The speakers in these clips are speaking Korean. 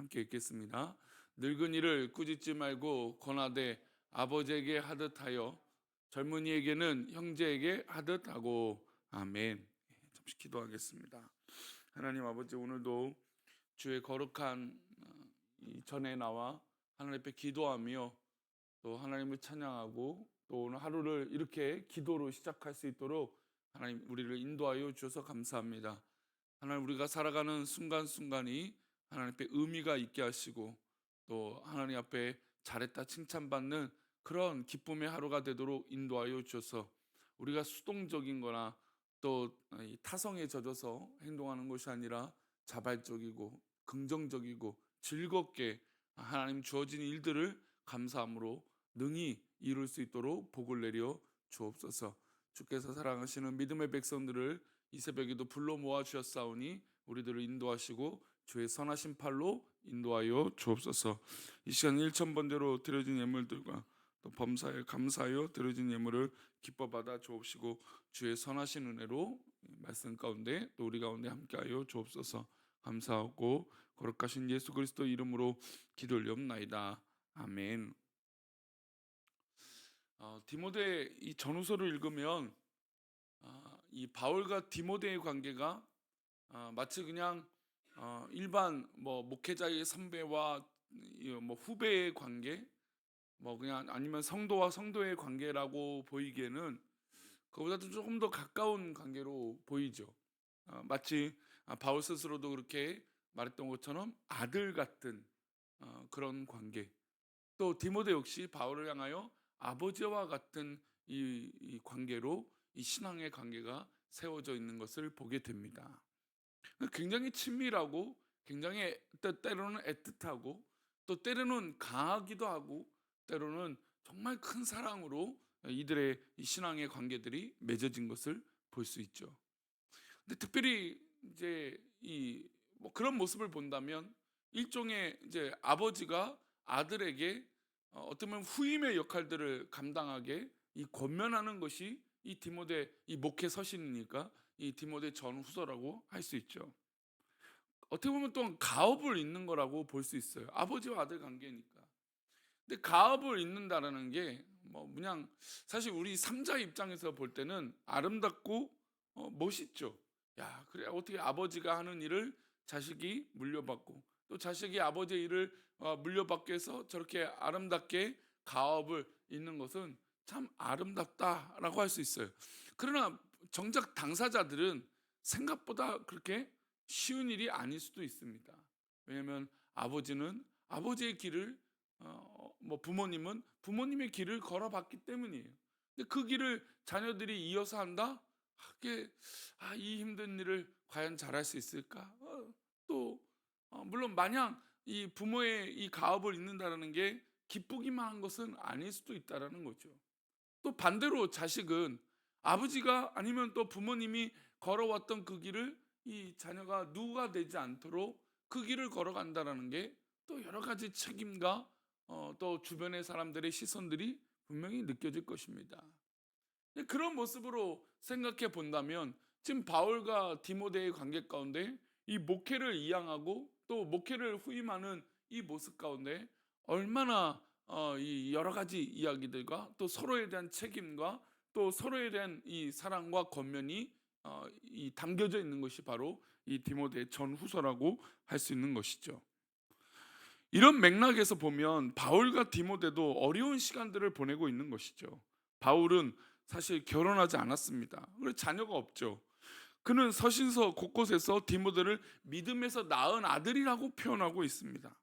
함께 읽겠습니다. 늙은이를 꾸짖지 말고 권하되 아버지에게 하듯하여 젊은이에게는 형제에게 하듯하고. 아멘. 잠시 기도하겠습니다. 하나님 아버지, 오늘도 주의 거룩한 이 전에 나와 하나님 앞에 기도하며 또 하나님을 찬양하고 또 오늘 하루를 이렇게 기도로 시작할 수 있도록 하나님 우리를 인도하여 주셔서 감사합니다. 하나님, 우리가 살아가는 순간순간이 하나님 앞에 의미가 있게 하시고 또 하나님 앞에 잘했다 칭찬받는 그런 기쁨의 하루가 되도록 인도하여 주셔서 우리가 수동적인 거나 또 타성에 젖어서 행동하는 것이 아니라 자발적이고 긍정적이고 즐겁게 하나님 주어진 일들을 감사함으로 능히 이룰 수 있도록 복을 내려 주옵소서. 주께서 사랑하시는 믿음의 백성들을 이 새벽에도 불러 모아 주셨사오니 우리들을 인도하시고 주의 선하신 팔로 인도하여 주옵소서. 이 시간 1,000번대로 드려진 예물들과 또 범사에 감사하여 드려진 예물을 기뻐 받아 주옵시고 주의 선하신 은혜로 말씀 가운데 또 우리 가운데 함께하여 주옵소서. 감사하고 거룩하신 예수 그리스도 이름으로 기도 올리옵나이다. 아멘. 디모데 이 전후서를 읽으면 이 바울과 디모데의 관계가 마치 그냥 일반 뭐 목회자의 선배와 뭐 후배의 관계, 뭐 그냥 아니면 성도와 성도의 관계라고 보이기에는 그보다도 조금 더 가까운 관계로 보이죠. 마치 바울 스스로도 그렇게 말했던 것처럼 아들 같은 그런 관계. 또 디모데 역시 바울을 향하여 아버지와 같은 이 관계로 이 신앙의 관계가 세워져 있는 것을 보게 됩니다. 굉장히 친밀하고 굉장히 때로는 애틋하고 또 때로는 강하기도 하고 때로는 정말 큰 사랑으로 이들의 이 신앙의 관계들이 맺어진 것을 볼 수 있죠. 근데 특별히 이제 이 뭐 그런 모습을 본다면 일종의 이제 아버지가 아들에게 어떻게 보면 후임의 역할들을 감당하게 이 권면하는 것이 이 디모데 이 목회 서신이니까 이 디모데 전후서라고 할 수 있죠. 어떻게 보면 또 가업을 잇는 거라고 볼 수 있어요. 아버지와 아들 관계니까. 근데 가업을 잇는다라는 게 뭐 그냥 사실 우리 삼자 입장에서 볼 때는 아름답고 멋있죠. 야, 그래 어떻게 아버지가 하는 일을 자식이 물려받고 또 자식이 아버지의 일을 물려받기 위해서 저렇게 아름답게 가업을 잇는 것은 참 아름답다라고 할 수 있어요. 그러나 정작 당사자들은 생각보다 그렇게 쉬운 일이 아닐 수도 있습니다. 왜냐하면 아버지는 아버지의 길을 뭐 부모님은 부모님의 길을 걸어봤기 때문이에요. 근데 그 길을 자녀들이 이어서 한다? 그게 이 힘든 일을 과연 잘할 수 있을까? 또 물론 마냥 이 부모의 이 가업을 잇는다라는 게 기쁘기만 한 것은 아닐 수도 있다라는 거죠. 또 반대로 자식은 아버지가 아니면 또 부모님이 걸어왔던 그 길을 이 자녀가 누가 되지 않도록 그 길을 걸어간다라는 게 또 여러 가지 책임과 또 주변의 사람들의 시선들이 분명히 느껴질 것입니다. 그런 모습으로 생각해 본다면 지금 바울과 디모데의 관계 가운데 이 목회를 이양하고 또 목회를 후임하는 이 모습 가운데 얼마나 이 여러 가지 이야기들과 또 서로에 대한 책임과 또 서로에 대한 이 사랑과 권면이 이 담겨져 있는 것이 바로 이 디모데 전후서라고 할 수 있는 것이죠. 이런 맥락에서 보면 바울과 디모데도 어려운 시간들을 보내고 있는 것이죠. 바울은 사실 결혼하지 않았습니다. 그래서 자녀가 없죠. 그는 서신서 곳곳에서 디모데를 믿음에서 낳은 아들이라고 표현하고 있습니다.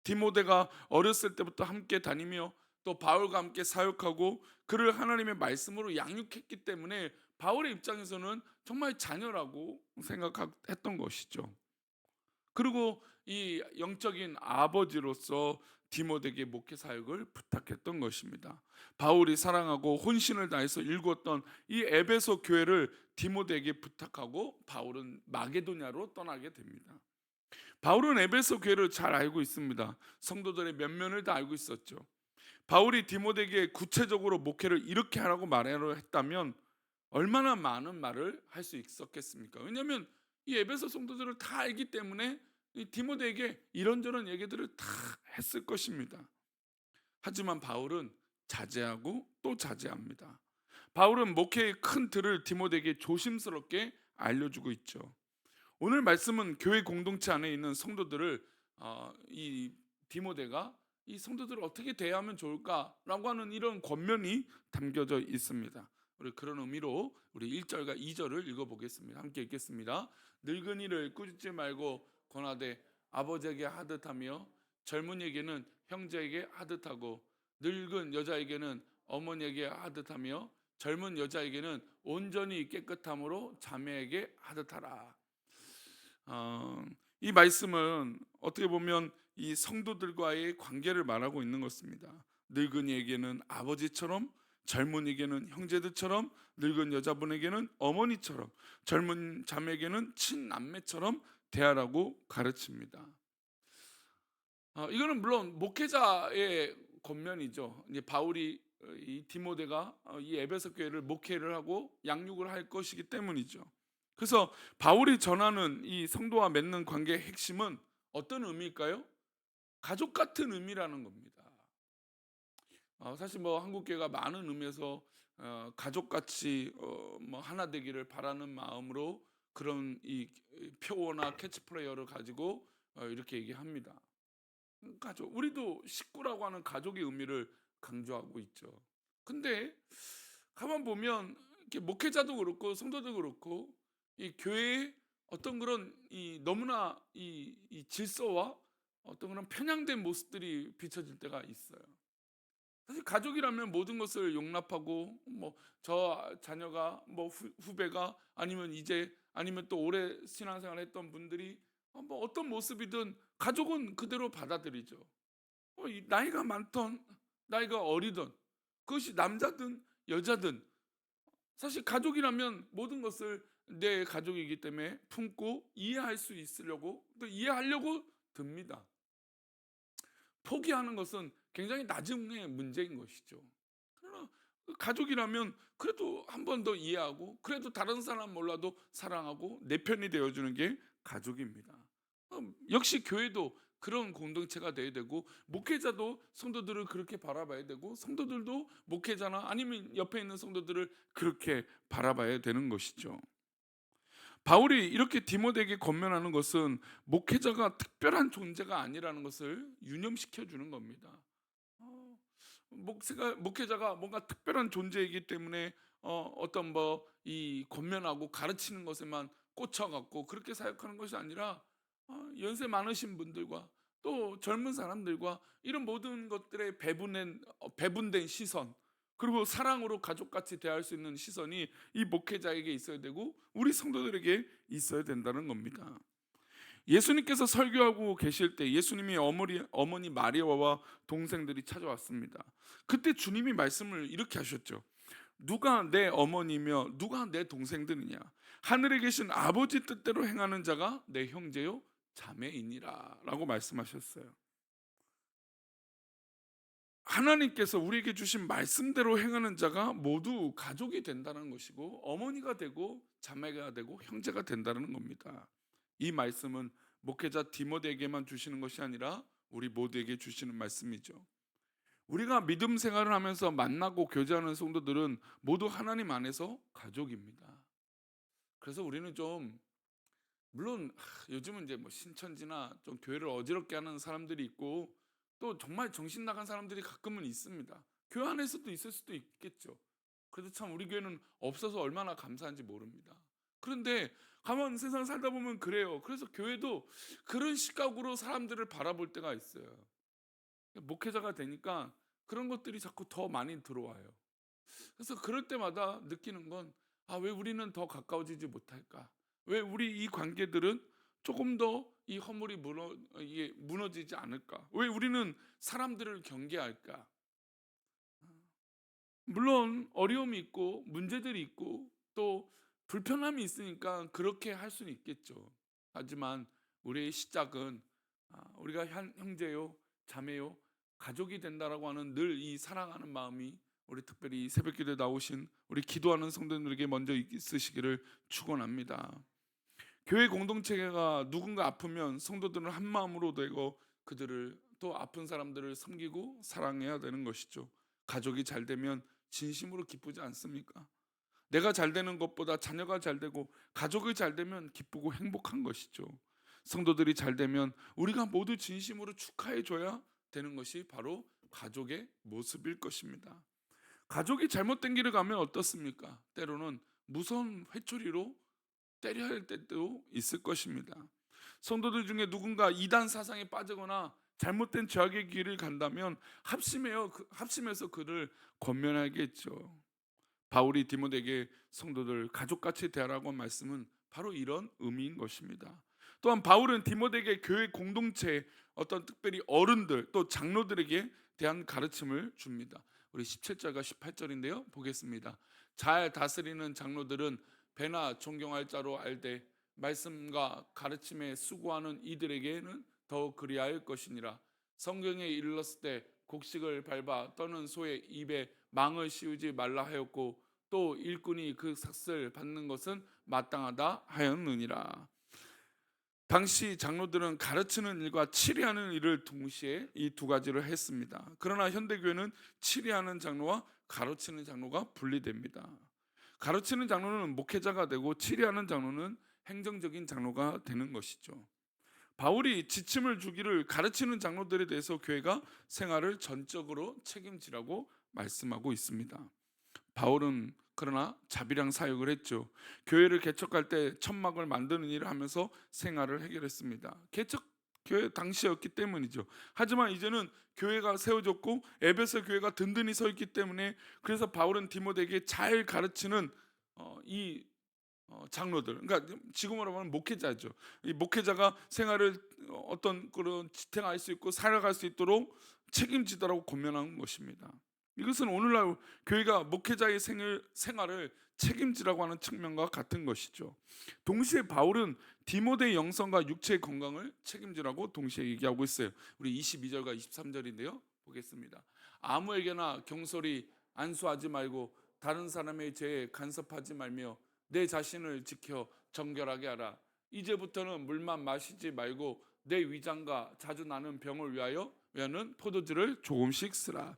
디모데가 어렸을 때부터 함께 다니며 또 바울과 함께 사역하고 그를 하나님의 말씀으로 양육했기 때문에 바울의 입장에서는 정말 자녀라고 생각했던 것이죠. 그리고 이 영적인 아버지로서 디모데에게 목회 사역을 부탁했던 것입니다. 바울이 사랑하고 혼신을 다해서 일구었던 이 에베소 교회를 디모데에게 부탁하고 바울은 마게도냐로 떠나게 됩니다. 바울은 에베소 교회를 잘 알고 있습니다. 성도들의 면면을 다 알고 있었죠. 바울이 디모데에게 구체적으로 목회를 이렇게 하라고 말하려 했다면 얼마나 많은 말을 할 수 있었겠습니까? 왜냐하면 이 에베소 성도들을 다 알기 때문에 이 디모데에게 이런저런 얘기들을 다 했을 것입니다. 하지만 바울은 자제하고 또 자제합니다. 바울은 목회의 큰 틀을 디모데에게 조심스럽게 알려주고 있죠. 오늘 말씀은 교회 공동체 안에 있는 성도들을 이 디모데가 이 성도들을 어떻게 대하면 좋을까라고 하는 이런 권면이 담겨져 있습니다. 우리 그런 의미로 우리 1절과 2절을 읽어보겠습니다. 함께 읽겠습니다. 늙은이를 꾸짖지 말고 권하되 아버지에게 하듯하며 젊은이에게는 형제에게 하듯하고 늙은 여자에게는 어머니에게 하듯하며 젊은 여자에게는 온전히 깨끗함으로 자매에게 하듯하라. 이 말씀은 어떻게 보면 이 성도들과의 관계를 말하고 있는 것입니다. 늙은이에게는 아버지처럼, 젊은이에게는 형제들처럼, 늙은 여자분에게는 어머니처럼, 젊은 자매에게는 친남매처럼 대하라고 가르칩니다. 이거는 물론 목회자의 권면이죠. 이제 바울이 이 디모데가 이 에베소 교회를 목회를 하고 양육을 할 것이기 때문이죠. 그래서 바울이 전하는 이 성도와 맺는 관계의 핵심은 어떤 의미일까요? 가족 같은 의미라는 겁니다. 사실 뭐 한국 교회가 많은 의미에서 가족같이 뭐 하나 되기를 바라는 마음으로 그런 이 표어나 캐치프레이어를 가지고 이렇게 얘기합니다. 가족, 우리도 식구라고 하는 가족의 의미를 강조하고 있죠. 근데 가만 보면 이렇게 목회자도 그렇고 성도도 그렇고 이 교회의 어떤 그런 이 너무나 이 질서와 어떤 그런 편향된 모습들이 비춰질 때가 있어요. 사실 가족이라면 모든 것을 용납하고 뭐 저 자녀가 뭐 후배가 아니면 이제 아니면 또 오래 신앙생활 했던 분들이 뭐 어떤 모습이든 가족은 그대로 받아들이죠. 나이가 많던 나이가 어리던 그것이 남자든 여자든 사실 가족이라면 모든 것을 내 가족이기 때문에 품고 이해할 수 있으려고 또 이해하려고 듭니다. 포기하는 것은 굉장히 나중의 문제인 것이죠. 그러나 가족이라면 그래도 한 번 더 이해하고 그래도 다른 사람 몰라도 사랑하고 내 편이 되어주는 게 가족입니다. 역시 교회도 그런 공동체가 돼야 되고 목회자도 성도들을 그렇게 바라봐야 되고 성도들도 목회자나 아니면 옆에 있는 성도들을 그렇게 바라봐야 되는 것이죠. 바울이 이렇게 디모데에게 권면하는 것은 목회자가 특별한 존재가 아니라는 것을 유념시켜 주는 겁니다. 목회자가 뭔가 특별한 존재이기 때문에 어떤 뭐 이 권면하고 가르치는 것에만 꽂혀갖고 그렇게 사역하는 것이 아니라 연세 많으신 분들과 또 젊은 사람들과 이런 모든 것들의 배분된 시선 그리고 사랑으로 가족같이 대할 수 있는 시선이 이 목회자에게 있어야 되고 우리 성도들에게 있어야 된다는 겁니다. 예수님께서 설교하고 계실 때 예수님이 어머니 마리아와 동생들이 찾아왔습니다. 그때 주님이 말씀을 이렇게 하셨죠. 누가 내 어머니며 누가 내 동생들이냐? 하늘에 계신 아버지 뜻대로 행하는 자가 내 형제요 자매이니라 라고 말씀하셨어요. 하나님께서 우리에게 주신 말씀대로 행하는 자가 모두 가족이 된다는 것이고 어머니가 되고 자매가 되고 형제가 된다는 겁니다. 이 말씀은 목회자 디모데에게만 주시는 것이 아니라 우리 모두에게 주시는 말씀이죠. 우리가 믿음 생활을 하면서 만나고 교제하는 성도들은 모두 하나님 안에서 가족입니다. 그래서 우리는 좀 물론 요즘은 이제 뭐 신천지나 좀 교회를 어지럽게 하는 사람들이 있고 또 정말 정신 나간 사람들이 가끔은 있습니다. 교회 안에서도 있을 수도 있겠죠. 그래도 참 우리 교회는 없어서 얼마나 감사한지 모릅니다. 그런데 가만 세상 살다 보면 그래요. 그래서 교회도 그런 시각으로 사람들을 바라볼 때가 있어요. 목회자가 되니까 그런 것들이 자꾸 더 많이 들어와요. 그래서 그럴 때마다 느끼는 건 왜 우리는 더 가까워지지 못할까? 왜 우리 이 관계들은 조금 더 이 허물이 이게 무너지지 않을까? 왜 우리는 사람들을 경계할까? 물론 어려움이 있고 문제들이 있고 또 불편함이 있으니까 그렇게 할 수는 있겠죠. 하지만 우리의 시작은 우리가 형제요, 자매요, 가족이 된다라고 하는 늘 이 사랑하는 마음이 우리 특별히 이 새벽기도에 나오신 우리 기도하는 성도들에게 먼저 있으시기를 축원합니다. 교회 공동체가 누군가 아프면 성도들은 한 마음으로 되고 그들을 또 아픈 사람들을 섬기고 사랑해야 되는 것이죠. 가족이 잘 되면 진심으로 기쁘지 않습니까? 내가 잘 되는 것보다 자녀가 잘 되고 가족이 잘 되면 기쁘고 행복한 것이죠. 성도들이 잘 되면 우리가 모두 진심으로 축하해 줘야 되는 것이 바로 가족의 모습일 것입니다. 가족이 잘못된 길을 가면 어떻습니까? 때로는 무서운 회초리로 때려야 할 때도 있을 것입니다. 성도들 중에 누군가 이단 사상에 빠지거나 잘못된 죄악의 길을 간다면 합심해서 그를 권면하겠죠. 바울이 디모데에게 성도들 가족같이 대하라고 한 말씀은 바로 이런 의미인 것입니다. 또한 바울은 디모데에게 교회 공동체, 어떤 특별히 어른들 또 장로들에게 대한 가르침을 줍니다. 우리 17절과 18절인데요. 보겠습니다. 잘 다스리는 장로들은 배나 존경할 자로 알되 말씀과 가르침에 수고하는 이들에게는 더욱 그리할 것이니라. 성경에 이르렀을 때 곡식을 밟아 떠는 소의 입에 망을 씌우지 말라 하였고 또 일꾼이 그 삭슬 받는 것은 마땅하다 하였느니라. 당시 장로들은 가르치는 일과 치리하는 일을 동시에 이 두 가지를 했습니다. 그러나 현대교회는 치리하는 장로와 가르치는 장로가 분리됩니다. 가르치는 장로는 목회자가 되고 치리하는 장로는 행정적인 장로가 되는 것이죠. 바울이 지침을 주기를 가르치는 장로들에 대해서 교회가 생활을 전적으로 책임지라고 말씀하고 있습니다. 바울은 그러나 자비랑 사역을 했죠. 교회를 개척할 때 천막을 만드는 일을 하면서 생활을 해결했습니다. 개척 교회 당시였기 때문이죠. 하지만 이제는 교회가 세워졌고 에베소 교회가 든든히 서 있기 때문에 그래서 바울은 디모데에게 잘 가르치는 이 장로들, 그러니까 지금으로 말하면 목회자죠. 이 목회자가 생활을 어떤 그런 지탱할 수 있고 살아갈 수 있도록 책임지도록 권면한 것입니다. 이것은 오늘날 교회가 목회자의 생활을 책임지라고 하는 측면과 같은 것이죠. 동시에 바울은 디모데의 영성과 육체의 건강을 책임지라고 동시에 얘기하고 있어요. 우리 22절과 23절인데요. 보겠습니다. 아무에게나 경솔히 안수하지 말고 다른 사람의 죄에 간섭하지 말며 내 자신을 지켜 정결하게 하라. 이제부터는 물만 마시지 말고 내 위장과 자주 나는 병을 위하여는 포도주를 조금씩 쓰라.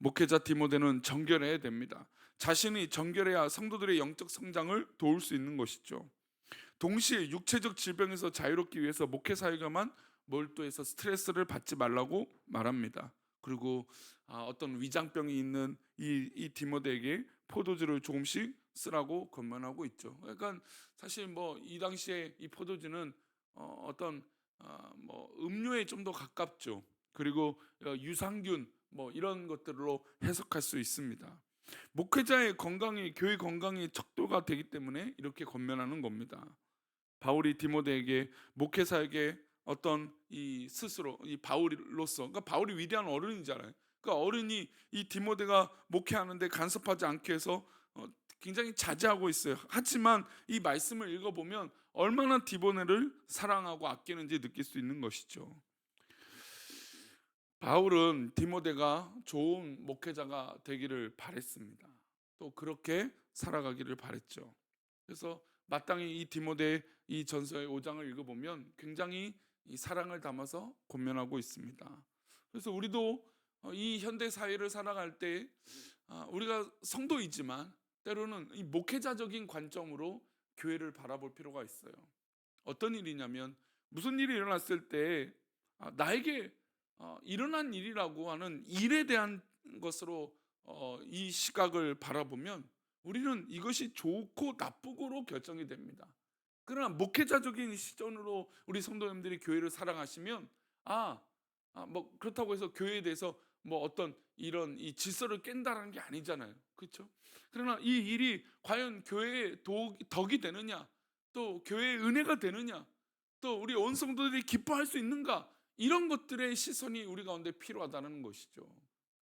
목회자 디모데는 정결해야 됩니다. 자신이 정결해야 성도들의 영적 성장을 도울 수 있는 것이죠. 동시에 육체적 질병에서 자유롭기 위해서 목회 사역에만 몰두해서 스트레스를 받지 말라고 말합니다. 그리고 어떤 위장병이 있는 이 디모데에게 포도주를 조금씩 쓰라고 권면하고 있죠. 그러니까 사실 뭐 이 당시에 이 포도주는 어떤 뭐 음료에 좀 더 가깝죠. 그리고 유산균 뭐 이런 것들로 해석할 수 있습니다. 목회자의 건강이 교회 건강이 척도가 되기 때문에 이렇게 권면하는 겁니다. 바울이 디모데에게 목회자에게 어떤 이 스스로 이 바울로서, 그러니까 바울이 위대한 어른이잖아요. 그러니까 어른이 이 디모데가 목회하는데 간섭하지 않게 해서 굉장히 자제하고 있어요. 하지만 이 말씀을 읽어보면 얼마나 디모데를 사랑하고 아끼는지 느낄 수 있는 것이죠. 바울은 디모데가 좋은 목회자가 되기를 바랬습니다. 또 그렇게 살아가기를 바랬죠. 그래서 마땅히 이 디모데 이 전서의 5장을 읽어보면 굉장히 이 사랑을 담아서 권면하고 있습니다. 그래서 우리도 이 현대 사회를 살아갈 때 우리가 성도이지만 때로는 이 목회자적인 관점으로 교회를 바라볼 필요가 있어요. 어떤 일이냐면 무슨 일이 일어났을 때 나에게 일어난 일이라고 하는 일에 대한 것으로 이 시각을 바라보면 우리는 이것이 좋고 나쁘고로 결정이 됩니다. 그러나 목회자적인 시선으로 우리 성도님들이 교회를 사랑하시면 뭐 그렇다고 해서 교회에 대해서 뭐 어떤 이런 이 질서를 깬다는 게 아니잖아요. 그렇죠? 그러나 이 일이 과연 교회의 덕이 되느냐, 또 교회의 은혜가 되느냐, 또 우리 온 성도들이 기뻐할 수 있는가, 이런 것들의 시선이 우리 가운데 필요하다는 것이죠.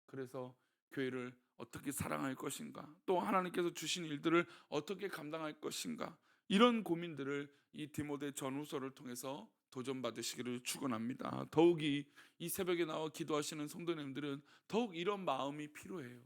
그래서 교회를 어떻게 사랑할 것인가, 또 하나님께서 주신 일들을 어떻게 감당할 것인가, 이런 고민들을 이 디모데 전후서를 통해서 도전받으시기를 축원합니다. 더욱이 이 새벽에 나와 기도하시는 성도님들은 더욱 이런 마음이 필요해요.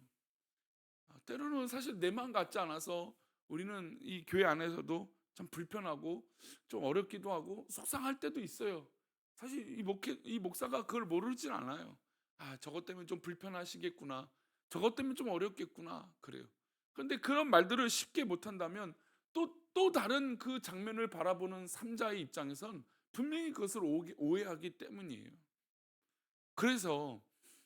때로는 사실 내 마음 같지 않아서 우리는 이 교회 안에서도 참 불편하고 좀 어렵기도 하고 속상할 때도 있어요. 사실 이 목사가 그걸 모르진 않아요. 아, 저것 때문에 좀 불편하시겠구나. 저것 때문에 좀 어렵겠구나. 그래요. 그런데 그런 말들을 쉽게 못 한다면 또 다른 그 장면을 바라보는 삼자의 입장에선 분명히 그것을 오해하기 때문이에요. 그래서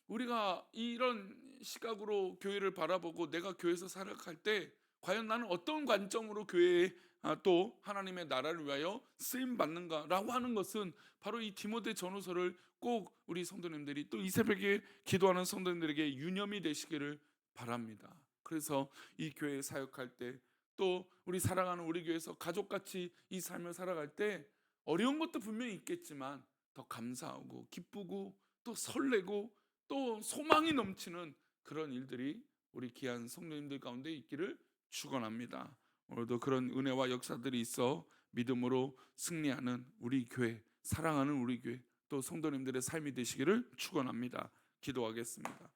우리가 이런 시각으로 교회를 바라보고 내가 교회에서 살아갈 때 과연 나는 어떤 관점으로 교회에 또 하나님의 나라를 위하여 쓰임 받는가라고 하는 것은 바로 이 디모데 전후서를 꼭 우리 성도님들이 또 이 새벽에 기도하는 성도님들에게 유념이 되시기를 바랍니다. 그래서 이 교회에 사역할 때 또 우리 사랑하는 우리 교회에서 가족같이 이 삶을 살아갈 때 어려운 것도 분명히 있겠지만 더 감사하고 기쁘고 또 설레고 또 소망이 넘치는 그런 일들이 우리 귀한 성도님들 가운데 있기를 축원합니다. 오늘도 그런 은혜와 역사들이 있어 믿음으로 승리하는 우리 교회, 사랑하는 우리 교회, 또 성도님들의 삶이 되시기를 축원합니다. 기도하겠습니다.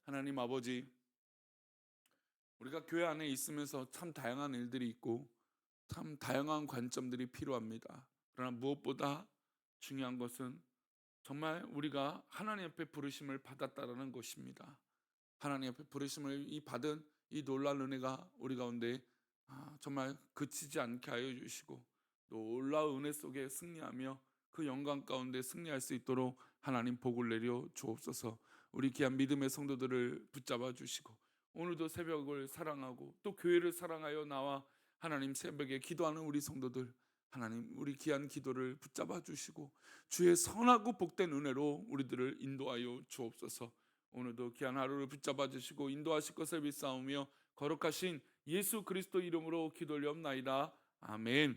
하나님 아버지, 우리가 교회 안에 있으면서 참 다양한 일들이 있고 참 다양한 관점들이 필요합니다. 그러나 무엇보다 중요한 것은 정말 우리가 하나님 앞에 부르심을 받았다라는 것입니다. 하나님 앞에 부르심을 받은 이 놀라운 은혜가 우리 가운데 정말 그치지 않게 하여 주시고 놀라운 은혜 속에 승리하며 그 영광 가운데 승리할 수 있도록 하나님 복을 내려 주옵소서. 우리 귀한 믿음의 성도들을 붙잡아 주시고 오늘도 새벽을 사랑하고 또 교회를 사랑하여 나와 하나님 새벽에 기도하는 우리 성도들, 하나님 우리 귀한 기도를 붙잡아 주시고 주의 선하고 복된 은혜로 우리들을 인도하여 주옵소서. 오늘도 귀한 하루를 붙잡아 주시고 인도하실 것을 믿사오며 거룩하신 예수 그리스도 이름으로 기도 올리옵나이다. 아멘.